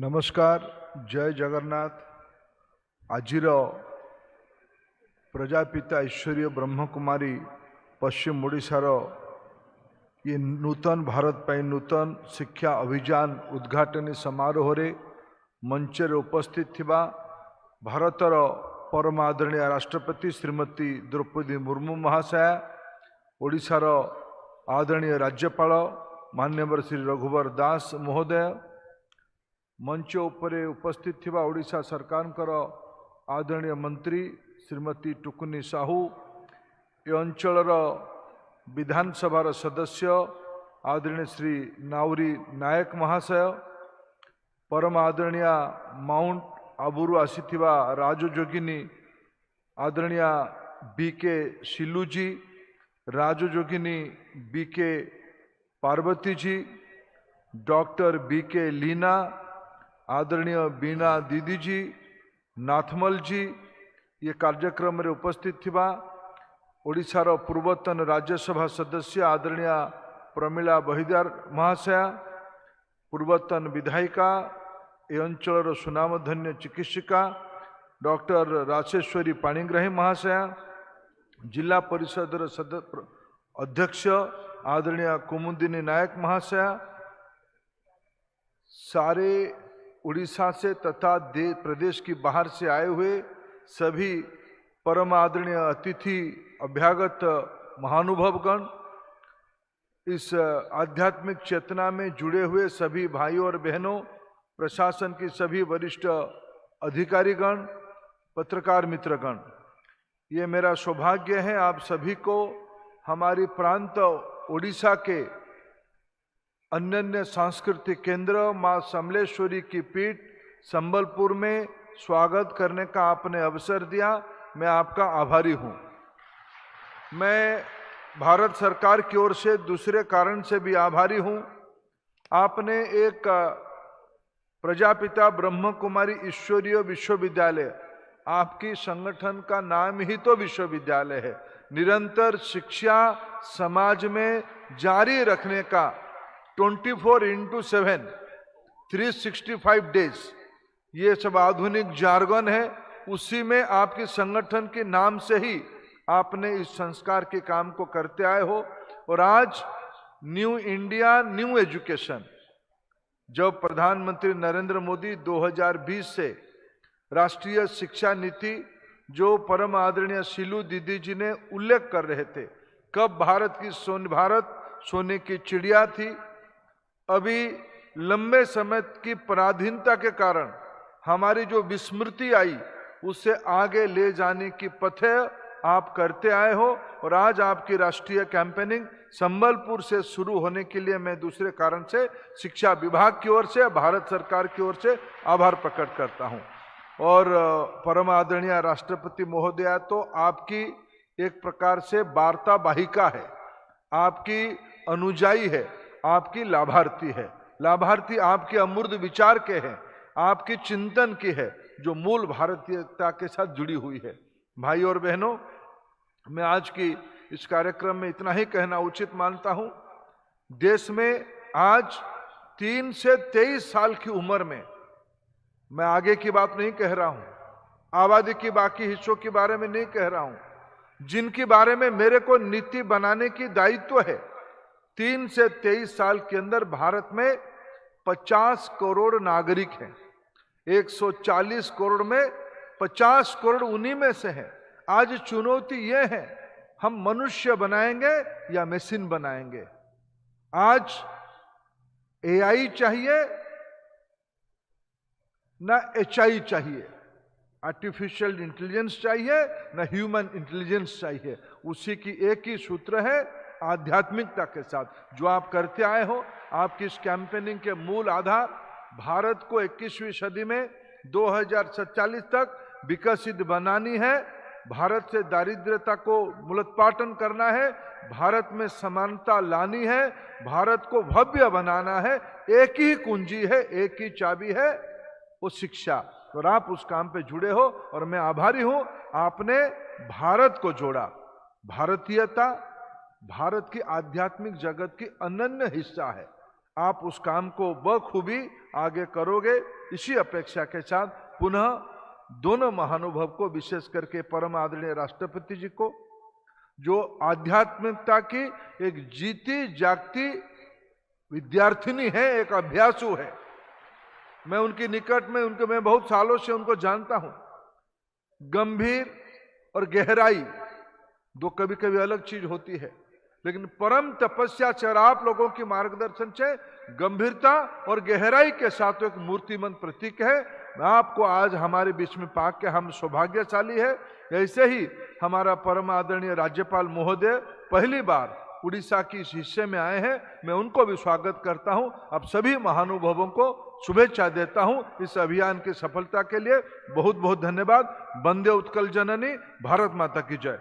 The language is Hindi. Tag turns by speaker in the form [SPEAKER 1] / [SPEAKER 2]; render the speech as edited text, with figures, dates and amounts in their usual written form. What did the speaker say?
[SPEAKER 1] नमस्कार, जय जगन्नाथ। आजिर प्रजापिता ईश्वरीय ब्रह्मकुमारी पश्चिम ओडिशार ये नूतन भारत पर नूतन शिक्षा अभियान उद्घाटनी समारोह रे मंचर उपस्थित थिबा भारतर परम आदरणीय राष्ट्रपति श्रीमती द्रौपदी मुर्मू महाशया, ओडिशार आदरणीय राज्यपाल मान्यवर श्री रघुवर दास महोदय, मंच उपरे उपस्थित थिबा ओडिशा सरकार आदरणीय मंत्री श्रीमती टुकुनी साहू, ए अंचलर विधानसभार सदस्य आदरणीय श्री नाउरी नायक महाशय, परम आदरणीय माउंट आबुरु आसीथिबा राजयोगिनी आदरणीय बीके शिलुजी, राजयोगिनी BK Parvati ji, doctor BK Leena, आदरणीय बीना दीदी जी, नाथमल जी, ये कार्यक्रम रे उपस्थित थिबा ओडिशार पूर्वतन राज्यसभा सदस्य आदरणीय प्रमिला बहिदार महाशया, पूर्वतन विधायिका, ए अंचलर सुनामधन्य चिकित्सिका डॉक्टर राजेश्वरी पाणिग्राही महाशया, जिला परिषद अध्यक्ष आदरणीय कुमुदिनी नायक महाशया, सारे उड़ीसा से तथा प्रदेश की बाहर से आए हुए सभी परम आदरणीय अतिथि अभ्यागत महानुभवगण, इस आध्यात्मिक चेतना में जुड़े हुए सभी भाइयों और बहनों, प्रशासन की सभी वरिष्ठ अधिकारीगण, पत्रकार मित्रगण, ये मेरा सौभाग्य है आप सभी को हमारी प्रांत ओडिशा के अन्य सांस्कृतिक केंद्र मां समलेश्वरी की पीठ संबलपुर में स्वागत करने का आपने अवसर दिया। मैं आपका आभारी हूं। मैं भारत सरकार की ओर से दूसरे कारण से भी आभारी हूं। आपने एक प्रजापिता ब्रह्म कुमारी ईश्वरीय विश्वविद्यालय, आपकी संगठन का नाम ही तो विश्वविद्यालय है, निरंतर शिक्षा समाज में जारी रखने का 24/7 365 डेज, ये सब आधुनिक जार्गन है। उसी में आपके संगठन के नाम से ही आपने इस संस्कार के काम को करते आए हो। और आज न्यू इंडिया न्यू एजुकेशन, जब प्रधानमंत्री नरेंद्र मोदी 2020 से राष्ट्रीय शिक्षा नीति, जो परम आदरणीय शिलू दीदी जी ने उल्लेख कर रहे थे, कब भारत सोने की चिड़िया थी, अभी लंबे समय की पराधीनता के कारण हमारी जो विस्मृति आई, उससे आगे ले जाने की पथ्य आप करते आए हो। और आज आपकी राष्ट्रीय कैंपेनिंग संबलपुर से शुरू होने के लिए मैं दूसरे कारण से शिक्षा विभाग की ओर से, भारत सरकार की ओर से आभार प्रकट करता हूं। और परम आदरणीय राष्ट्रपति महोदया तो आपकी एक प्रकार से वार्ता वाहिका है, आपकी अनुजाई है, आपकी लाभार्थी है। लाभार्थी आपके अमूर्त विचार के हैं, आपकी चिंतन की है, जो मूल भारतीयता के साथ जुड़ी हुई है। भाई और बहनों, मैं आज की इस कार्यक्रम में इतना ही कहना उचित मानता हूं। देश में आज 3 से 23 साल की उम्र में, मैं आगे की बात नहीं कह रहा हूं, आबादी की बाकी हिस्सों के बारे में नहीं कह रहा हूं, जिनके बारे में मेरे को नीति बनाने की दायित्व है, 3 से 23 साल के अंदर भारत में 50 करोड़ नागरिक हैं। 140 करोड़ में 50 करोड़ उन्हीं में से हैं। आज चुनौती यह है, हम मनुष्य बनाएंगे या मशीन बनाएंगे। आज एआई चाहिए ना एचआई चाहिए, आर्टिफिशियल इंटेलिजेंस चाहिए ना ह्यूमन इंटेलिजेंस चाहिए। उसी की एक ही सूत्र है, आध्यात्मिकता के साथ जो आप करते आए हो। आपकी इस कैंपेनिंग के मूल आधार, भारत को 21वीं सदी में 2047 तक विकसित बनानी है, भारत से दारिद्र्यता को मूलोत्पाटन करना है, भारत में समानता लानी है, भारत को भव्य बनाना है। एक ही कुंजी है, एक ही चाबी है, वो शिक्षा। और आप उस काम पे जुड़े हो और मैं आभारी हूं। आपने भारत को जोड़ा। भारतीयता भारत की आध्यात्मिक जगत की अनन्य हिस्सा है। आप उस काम को बखूबी आगे करोगे। इसी अपेक्षा के साथ पुनः दोनों महानुभव को, विशेष करके परम आदरणीय राष्ट्रपति जी को, जो आध्यात्मिकता की एक जीती जागती विद्यार्थिनी है, एक अभ्यासु है। मैं उनकी निकट में मैं बहुत सालों से उनको जानता हूं। गंभीर और गहराई दो कभी कभी अलग चीज होती है, लेकिन परम तपस्या से और आप लोगों की मार्गदर्शन से गंभीरता और गहराई के साथ एक मूर्तिमंत प्रतीक है। मैं आपको आज हमारे बीच में पाक के हम सौभाग्यशाली है। ऐसे ही हमारा परम आदरणीय राज्यपाल महोदय पहली बार उड़ीसा की इस हिस्से में आए हैं। मैं उनको भी स्वागत करता हूं। अब सभी महानुभावों को शुभेच्छा देता हूं इस अभियान की सफलता के लिए। बहुत बहुत धन्यवाद। वंदे उत्कल जननी। भारत माता की जय।